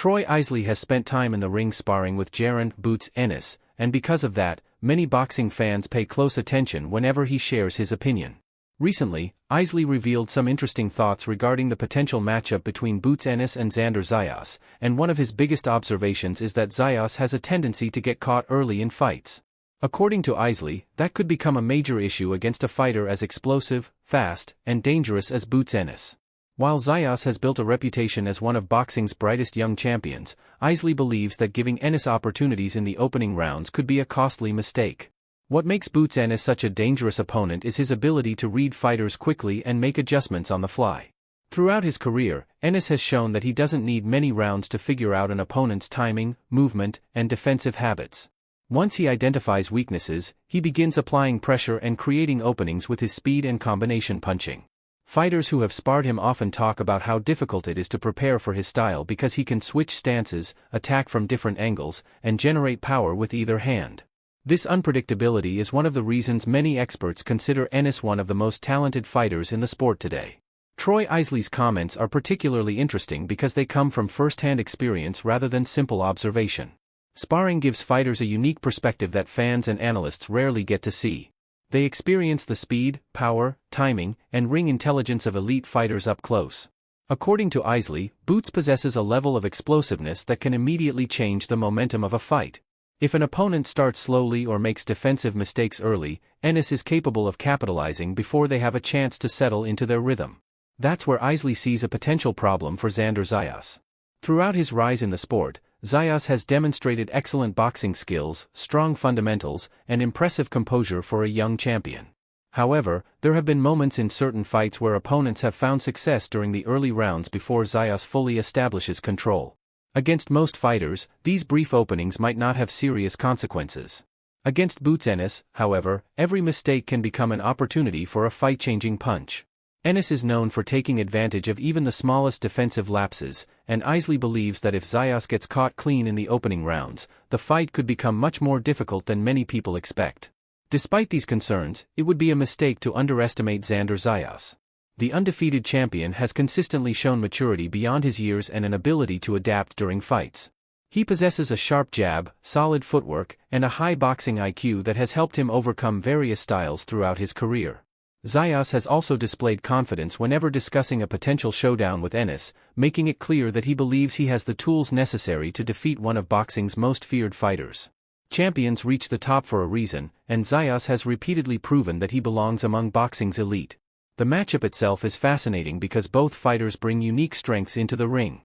Troy Isley has spent time in the ring sparring with Jaron Ennis, and because of that, many boxing fans pay close attention whenever he shares his opinion. Recently, Isley revealed some interesting thoughts regarding the potential matchup between Ennis and Xander Zayas, and one of his biggest observations is that Zayas has a tendency to get caught early in fights. According to Isley, that could become a major issue against a fighter as explosive, fast, and dangerous as Ennis. While Zayas has built a reputation as one of boxing's brightest young champions, Isley believes that giving Ennis opportunities in the opening rounds could be a costly mistake. What makes Ennis such a dangerous opponent is his ability to read fighters quickly and make adjustments on the fly. Throughout his career, Ennis has shown that he doesn't need many rounds to figure out an opponent's timing, movement, and defensive habits. Once he identifies weaknesses, he begins applying pressure and creating openings with his speed and combination punching. Fighters who have sparred him often talk about how difficult it is to prepare for his style because he can switch stances, attack from different angles, and generate power with either hand. This unpredictability is one of the reasons many experts consider Ennis one of the most talented fighters in the sport today. Troy Isley's comments are particularly interesting because they come from first-hand experience rather than simple observation. Sparring gives fighters a unique perspective that fans and analysts rarely get to see. They experience the speed, power, timing, and ring intelligence of elite fighters up close. According to Isley, possesses a level of explosiveness that can immediately change the momentum of a fight. If an opponent starts slowly or makes defensive mistakes early, Ennis is capable of capitalizing before they have a chance to settle into their rhythm. That's where Isley sees a potential problem for Xander Zayas. Throughout his rise in the sport, Zayas has demonstrated excellent boxing skills, strong fundamentals, and impressive composure for a young champion. However, there have been moments in certain fights where opponents have found success during the early rounds before Zayas fully establishes control. Against most fighters, these brief openings might not have serious consequences. Against Ennis, however, every mistake can become an opportunity for a fight-changing punch. Ennis is known for taking advantage of even the smallest defensive lapses, and Isley believes that if Zayas gets caught clean in the opening rounds, the fight could become much more difficult than many people expect. Despite these concerns, it would be a mistake to underestimate Xander Zayas. The undefeated champion has consistently shown maturity beyond his years and an ability to adapt during fights. He possesses a sharp jab, solid footwork, and a high boxing IQ that has helped him overcome various styles throughout his career. Zayas has also displayed confidence whenever discussing a potential showdown with Ennis, making it clear that he believes he has the tools necessary to defeat one of boxing's most feared fighters. Champions reach the top for a reason, and Zayas has repeatedly proven that he belongs among boxing's elite. The matchup itself is fascinating because both fighters bring unique strengths into the ring.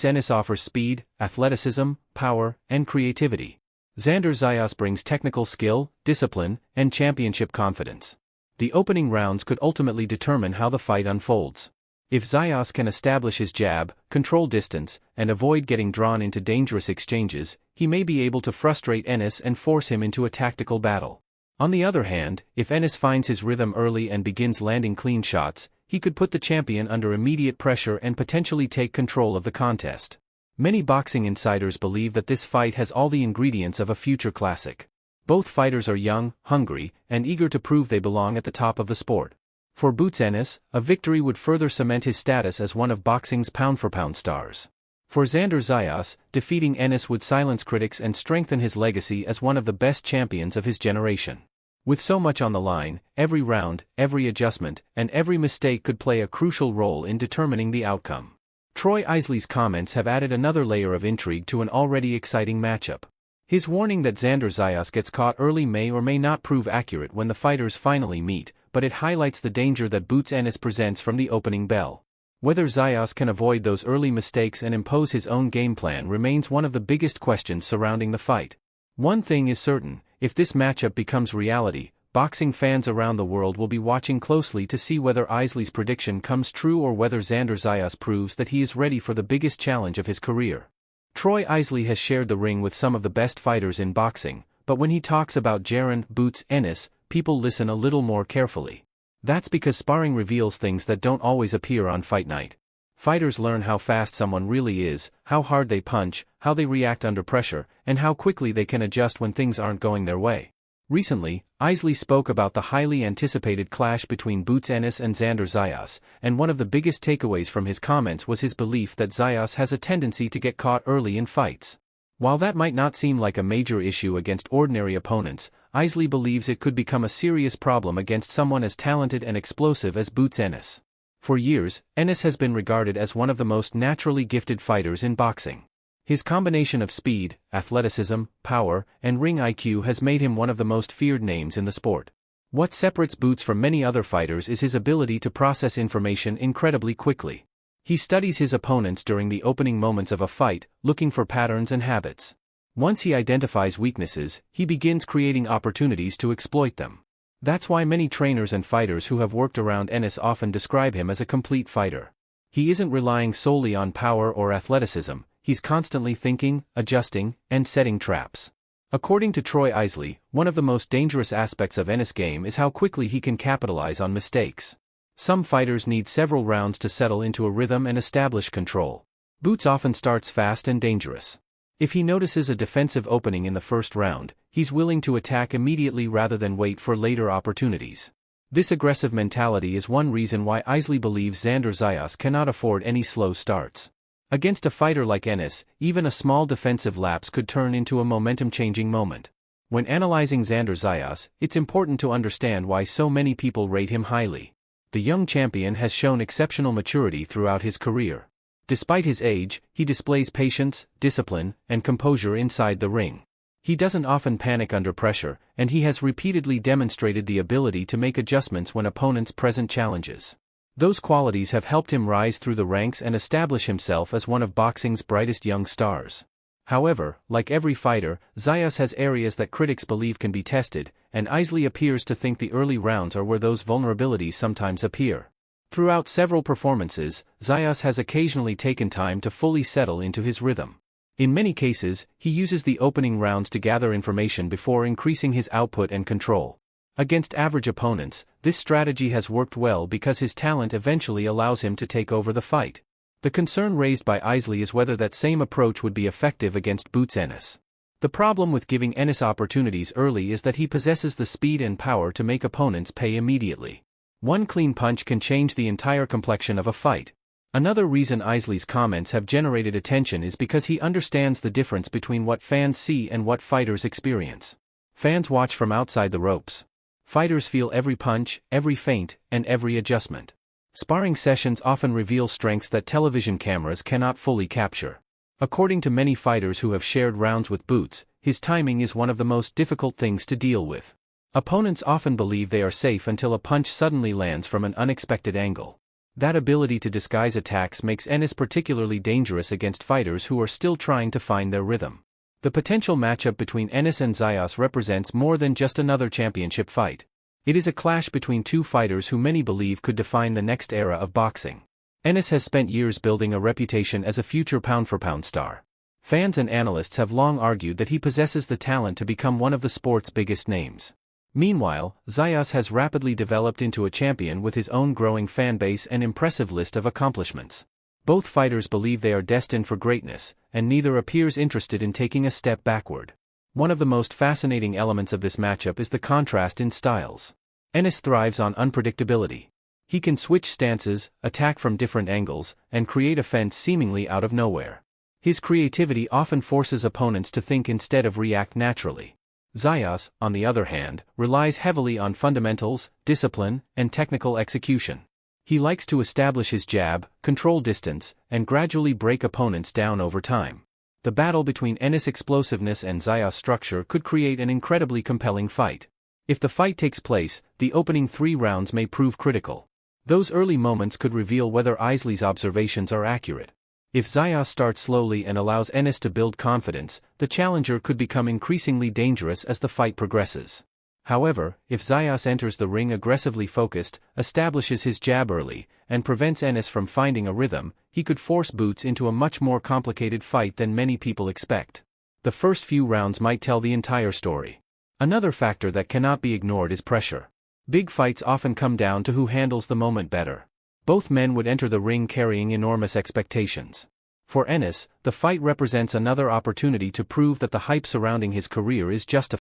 Ennis offers speed, athleticism, power, and creativity. Xander Zayas brings technical skill, discipline, and championship confidence. The opening rounds could ultimately determine how the fight unfolds. If Zayas can establish his jab, control distance, and avoid getting drawn into dangerous exchanges, he may be able to frustrate Ennis and force him into a tactical battle. On the other hand, if Ennis finds his rhythm early and begins landing clean shots, he could put the champion under immediate pressure and potentially take control of the contest. Many boxing insiders believe that this fight has all the ingredients of a future classic. Both fighters are young, hungry, and eager to prove they belong at the top of the sport. For Ennis, a victory would further cement his status as one of boxing's pound-for-pound stars. For Xander Zayas, defeating Ennis would silence critics and strengthen his legacy as one of the best champions of his generation. With so much on the line, every round, every adjustment, and every mistake could play a crucial role in determining the outcome. Troy Isley's comments have added another layer of intrigue to an already exciting matchup. His warning that Xander Zayas gets caught early may or may not prove accurate when the fighters finally meet, but it highlights the danger that Ennis presents from the opening bell. Whether Zayas can avoid those early mistakes and impose his own game plan remains one of the biggest questions surrounding the fight. One thing is certain, if this matchup becomes reality, boxing fans around the world will be watching closely to see whether Isley's prediction comes true or whether Xander Zayas proves that he is ready for the biggest challenge of his career. Troy Isley has shared the ring with some of the best fighters in boxing, but when he talks about Jaron Ennis, people listen a little more carefully. That's because sparring reveals things that don't always appear on fight night. Fighters learn how fast someone really is, how hard they punch, how they react under pressure, and how quickly they can adjust when things aren't going their way. Recently, Isley spoke about the highly anticipated clash between Boots Ennis and Xander Zayas, and one of the biggest takeaways from his comments was his belief that Zayas has a tendency to get caught early in fights. While that might not seem like a major issue against ordinary opponents, Isley believes it could become a serious problem against someone as talented and explosive as Boots Ennis. For years, Ennis has been regarded as one of the most naturally gifted fighters in boxing. His combination of speed, athleticism, power, and ring IQ has made him one of the most feared names in the sport. What separates Boots from many other fighters is his ability to process information incredibly quickly. He studies his opponents during the opening moments of a fight, looking for patterns and habits. Once he identifies weaknesses, he begins creating opportunities to exploit them. That's why many trainers and fighters who have worked around Ennis often describe him as a complete fighter. He isn't relying solely on power or athleticism, he's constantly thinking, adjusting, and setting traps. According to Troy Isley, one of the most dangerous aspects of Ennis' game is how quickly he can capitalize on mistakes. Some fighters need several rounds to settle into a rhythm and establish control. Boots often starts fast and dangerous. If he notices a defensive opening in the first round, he's willing to attack immediately rather than wait for later opportunities. This aggressive mentality is one reason why Isley believes Xander Zayas cannot afford any slow starts. Against a fighter like Ennis, even a small defensive lapse could turn into a momentum-changing moment. When analyzing Xander Zayas, it's important to understand why so many people rate him highly. The young champion has shown exceptional maturity throughout his career. Despite his age, he displays patience, discipline, and composure inside the ring. He doesn't often panic under pressure, and he has repeatedly demonstrated the ability to make adjustments when opponents present challenges. Those qualities have helped him rise through the ranks and establish himself as one of boxing's brightest young stars. However, like every fighter, Zayas has areas that critics believe can be tested, and Isley appears to think the early rounds are where those vulnerabilities sometimes appear. Throughout several performances, Zayas has occasionally taken time to fully settle into his rhythm. In many cases, he uses the opening rounds to gather information before increasing his output and control. Against average opponents, this strategy has worked well because his talent eventually allows him to take over the fight. The concern raised by Isley is whether that same approach would be effective against Boots Ennis. The problem with giving Ennis opportunities early is that he possesses the speed and power to make opponents pay immediately. One clean punch can change the entire complexion of a fight. Another reason Isley's comments have generated attention is because he understands the difference between what fans see and what fighters experience. Fans watch from outside the ropes. Fighters feel every punch, every feint, and every adjustment. Sparring sessions often reveal strengths that television cameras cannot fully capture. According to many fighters who have shared rounds with Boots, his timing is one of the most difficult things to deal with. Opponents often believe they are safe until a punch suddenly lands from an unexpected angle. That ability to disguise attacks makes Ennis particularly dangerous against fighters who are still trying to find their rhythm. The potential matchup between Ennis and Zayas represents more than just another championship fight. It is a clash between two fighters who many believe could define the next era of boxing. Ennis has spent years building a reputation as a future pound-for-pound star. Fans and analysts have long argued that he possesses the talent to become one of the sport's biggest names. Meanwhile, Zayas has rapidly developed into a champion with his own growing fan base and impressive list of accomplishments. Both fighters believe they are destined for greatness, and neither appears interested in taking a step backward. One of the most fascinating elements of this matchup is the contrast in styles. Ennis thrives on unpredictability. He can switch stances, attack from different angles, and create a fence seemingly out of nowhere. His creativity often forces opponents to think instead of react naturally. Zayas, on the other hand, relies heavily on fundamentals, discipline, and technical execution. He likes to establish his jab, control distance, and gradually break opponents down over time. The battle between Ennis' explosiveness and Zayas' structure could create an incredibly compelling fight. If the fight takes place, the opening 3 rounds may prove critical. Those early moments could reveal whether Isley's observations are accurate. If Zayas starts slowly and allows Ennis to build confidence, the challenger could become increasingly dangerous as the fight progresses. However, if Zayas enters the ring aggressively focused, establishes his jab early, and prevents Ennis from finding a rhythm, he could force Boots into a much more complicated fight than many people expect. The first few rounds might tell the entire story. Another factor that cannot be ignored is pressure. Big fights often come down to who handles the moment better. Both men would enter the ring carrying enormous expectations. For Ennis, the fight represents another opportunity to prove that the hype surrounding his career is justified.